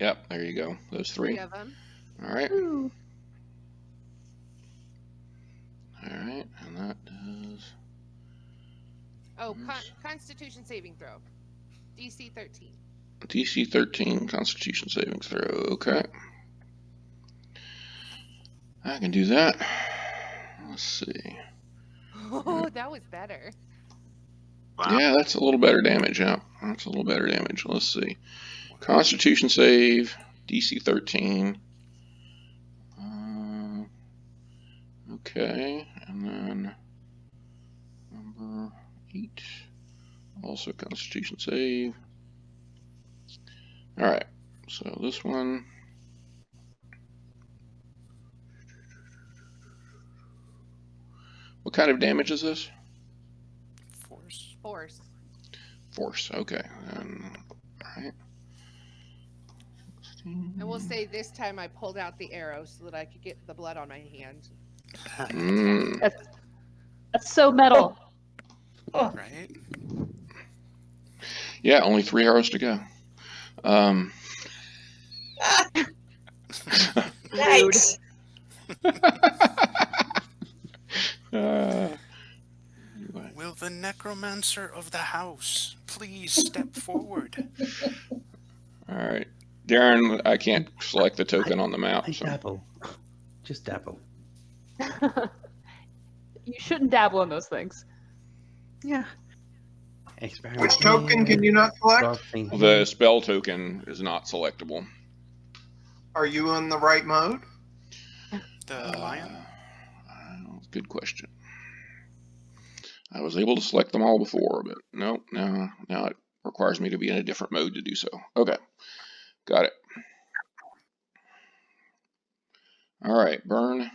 Yep. There you go. Those 3. 3 of them. All right. Ooh. All right. And that does. Oh, Constitution saving throw. DC 13. DC 13 Constitution savings throw. Okay. I can do that. Let's see. Oh, that was better. Wow. Yeah, that's a little better damage. Yeah, that's a little better damage. Let's see. Constitution save, DC 13. Okay, and then number 8. Also Constitution save. All right, so this one. What kind of damage is this? Force. Force. Okay. All right. I will say this time I pulled out the arrow so that I could get the blood on my hand. Mm. That's so metal. Right? Yeah, only 3 arrows to go. Yikes. Will the necromancer of the house please step forward? All right. Darren, I can't select the token on the map. I So. dabble. Just dabble. You shouldn't dabble in those things. Yeah. Experiment. Which token can you not select? The spell token is not selectable. Are you in the right mode? The lion? Good question. I was able to select them all before, but no, now it requires me to be in a different mode to do so. Okay, got it. All right, burn.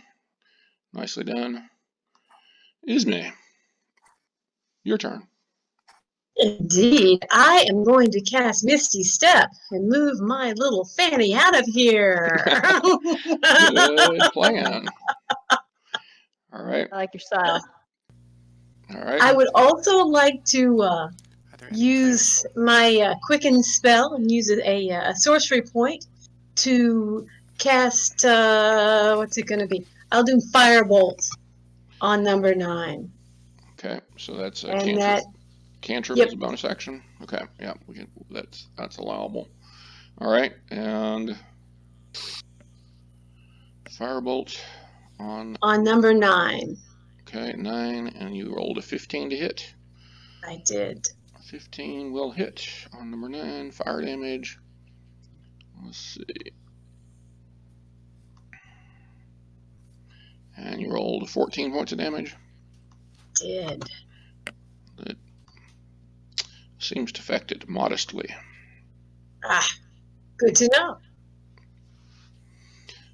Nicely done. Ismay, your turn. Indeed, I am going to cast Misty Step and move my little fanny out of here. Good plan. All right. I like your style. All right. I would also like to use my quicken spell and use a sorcery point to cast, what's it going to be? I'll do Firebolt on number 9. Okay, so that's a And cantrip. that- Cantrip Yep. is a bonus action. Okay, yeah, we can. That's allowable. All right, and Firebolt on number 9. Okay, 9, and you rolled a 15 to hit. I did. 15 will hit on number 9. Fire damage. Let's see. And you rolled 14 points of damage. Did. That seems to affect it modestly. Ah, good to know.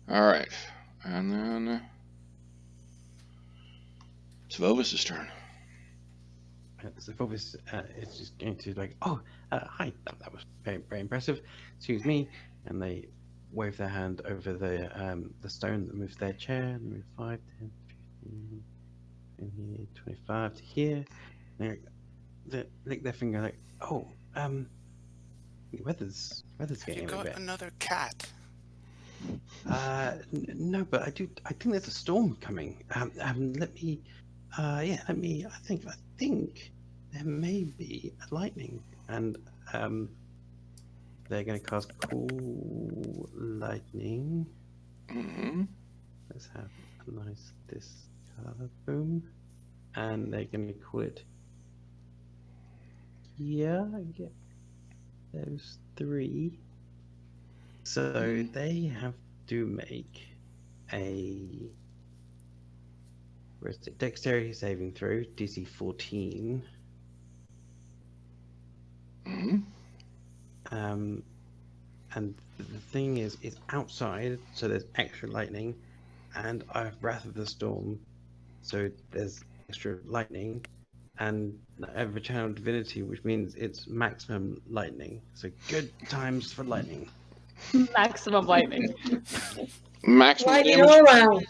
All right, and then it's Vovis's turn. So Vovis is just going to like, hi, that was very, very impressive. Excuse me, and they wave their hand over the stone that moves their chair. Move 5, 10, 15, in here, 25 to here. And they lick their finger like, weather's getting You a got bit. another cat. No, but I think there's a storm coming. Let me. I think there may be a lightning, and they're going to cast cool lightning. Mm-hmm. Let's have a nice discard, boom, and they're going to call it. Yeah, I get those 3. So they have to make a dexterity saving throw, DC 14. Mm-hmm. And the thing is, it's outside, so there's extra lightning, and I have Wrath of the Storm, so there's extra lightning, and I have a channel divinity, which means it's maximum lightning. So good times for lightning. Maximum lightning. Maximum Lightning all damage. around.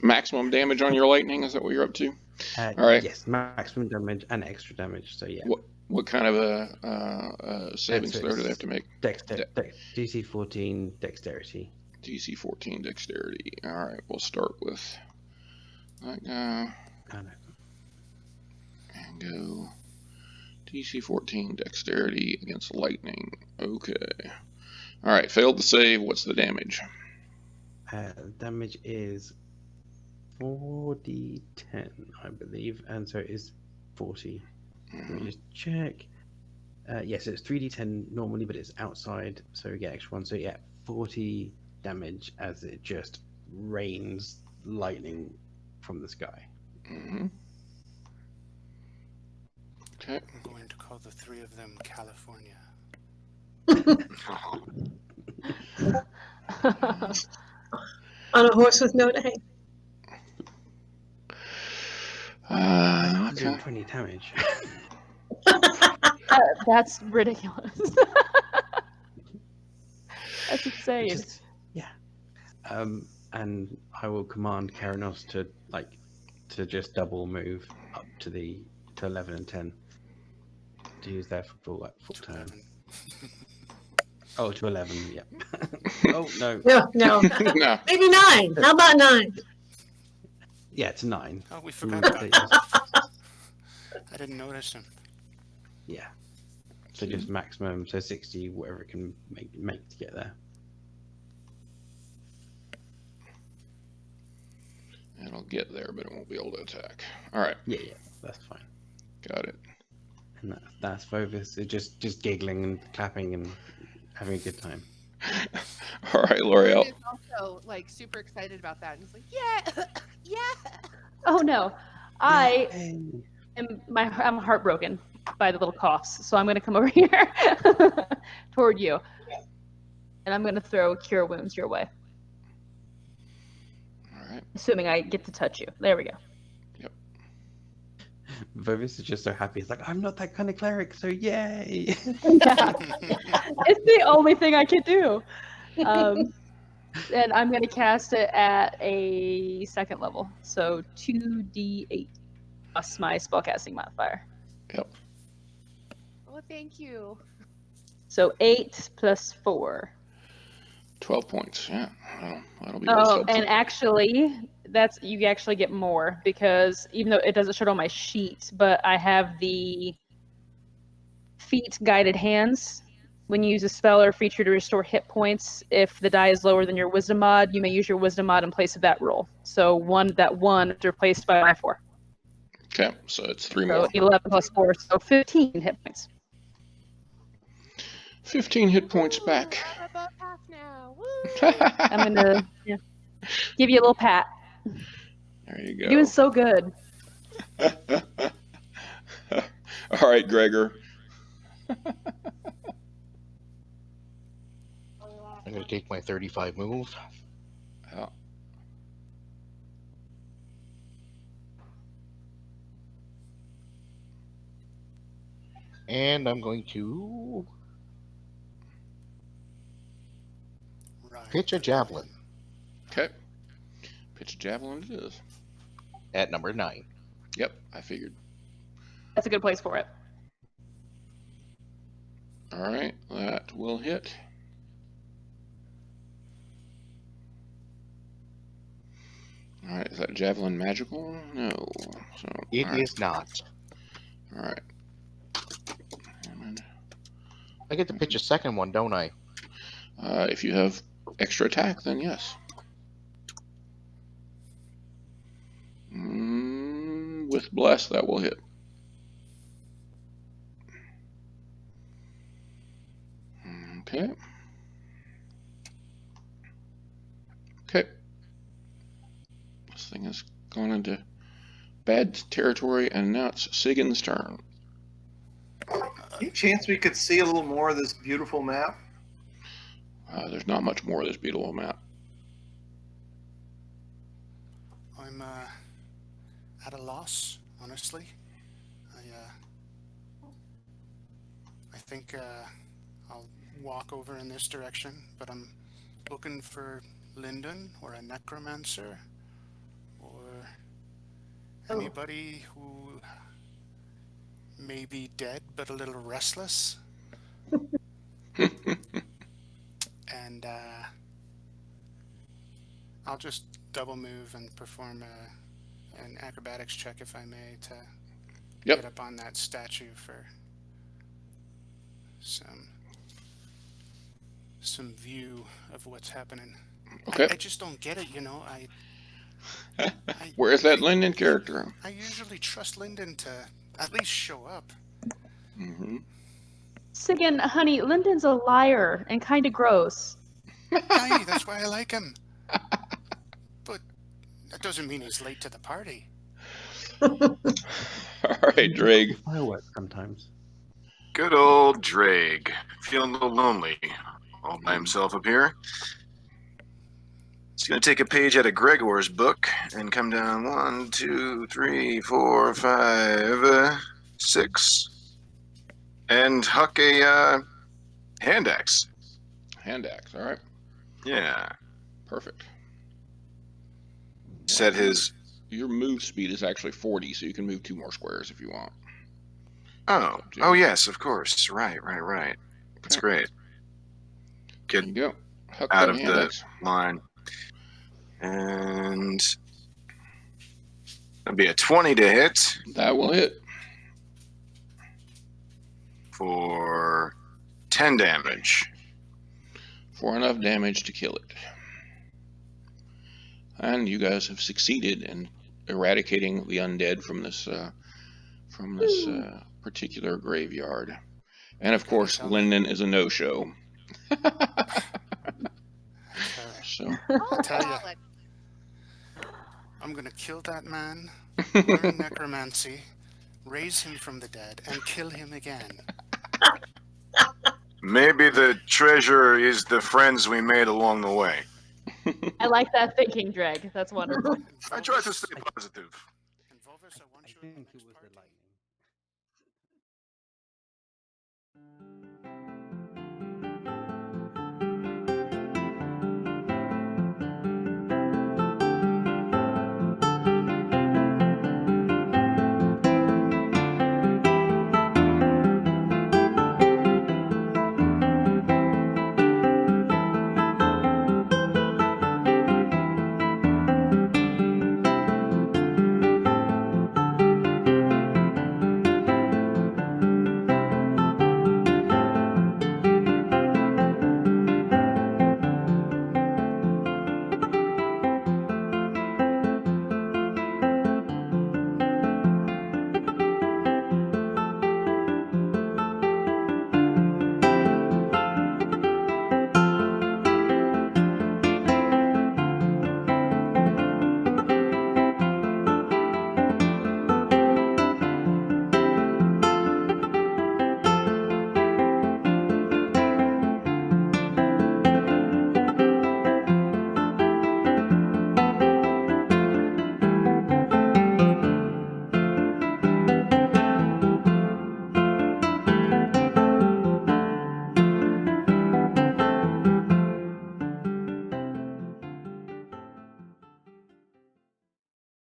Maximum damage on your lightning. Is that what you're up to? All right. Yes, maximum damage and extra damage. So yeah. What kind of a savings throw do they have to make? DC 14 dexterity. DC 14 dexterity. All right, we'll start with that guy. And go DC 14 dexterity against lightning. Okay. All right, failed the save. What's the damage? Damage is 4d10, I believe, and so it is 40. Let me just check. Yes, it's 3d10 normally, but it's outside, so we get extra one. So yeah, 40 damage as it just rains lightning from the sky. Mm-hmm. Okay. I'm going to call the three of them California. On a horse with no name. Okay. 20 damage. That's ridiculous. That's insane. Yeah. And I will command Keranos to just double move up to 11 and 10 to use their full turn. Oh, to 11, yeah. Oh, no. No. No. Maybe 9. How about 9? Yeah, it's 9. Oh, we forgot about that. I didn't notice him. Yeah. So just maximum, so 60, whatever it can make to get there. It'll get there, but it won't be able to attack. All right. Yeah, that's fine. Got it. And that's Vovis. Just giggling and clapping and having a good time. All right, L'Oreal. He's also like super excited about that, and he's like, "Yeah, yeah." Oh no, I'm heartbroken by the little coughs, so I'm going to come over here toward you, and I'm going to throw Cure Wounds your way. All right. Assuming I get to touch you. There we go. Yep. Vovis is just so happy. He's like, I'm not that kind of cleric, so yay! Yeah. It's the only thing I can do. And I'm going to cast it at a second level, so 2d8 plus my spellcasting modifier. Yep. Oh, thank you. So 8 plus 4. 12 points. Yeah. That'll be And actually, you actually get more because even though it doesn't show it on my sheet, but I have the feat guided hands. When you use a spell or feature to restore hit points, if the die is lower than your wisdom mod, you may use your wisdom mod in place of that roll. So that one is replaced by my 4. Okay, so it's 3 So more. 11 plus 4, so 15 hit points. 15 hit points back. I'm above half now. Woo! I'm going to give you a little pat. There you go. You're doing so good. All right, Gregor. I'm going to take my 35 move. Yeah. And I'm going to pitch a javelin Okay. Pitch a javelin it is. at number 9. Yep, I figured. That's a good place for it. All right, that will hit. All right, is that javelin magical? No. So It all right. is not. All right. I get to pitch a second one, don't I? If you have extra attack, then yes. With bless, that will hit. Okay. Okay. This thing has gone into bad territory, and now it's Sigan's turn. Any chance we could see a little more of this beautiful map? There's not much more of this beautiful map. I'm at a loss, honestly. I think I'll walk over in this direction, but I'm looking for Lyndon or a necromancer or anybody who may be dead but a little restless. And I'll just double move and perform an acrobatics check, if I may, to get up on that statue for some view of what's happening. Okay. I just don't get it, you know. Where's that Lyndon character? I usually trust Lyndon to at least show up. Mm-hmm. Sigan, honey, Lyndon's a liar and kind of gross. Hey, that's why I like him. But that doesn't mean he's late to the party. All right, Drake. Fireworks sometimes. Good old Drake. Feeling a little lonely all by himself up here. He's going to take a page out of Gregor's book and come down 1, 2, 3, 4, 5, 6, and huck a hand axe. Hand axe, all right. Yeah. Perfect. Set his... Your move speed is actually 40, so you can move 2 more squares if you want. Oh yes, of course. Right. That's great. Get out of the line. And that'll be a 20 to hit. That will hit. For 10 damage. For enough damage to kill it. And you guys have succeeded in eradicating the undead from this particular graveyard. And of course, Lyndon is a no-show. So I'll tell you, I'm gonna kill that man, learn necromancy, raise him from the dead, and kill him again. Maybe the treasure is the friends we made along the way. I like that thinking, Dreg. That's wonderful. I try to stay positive. I think it was the lightning.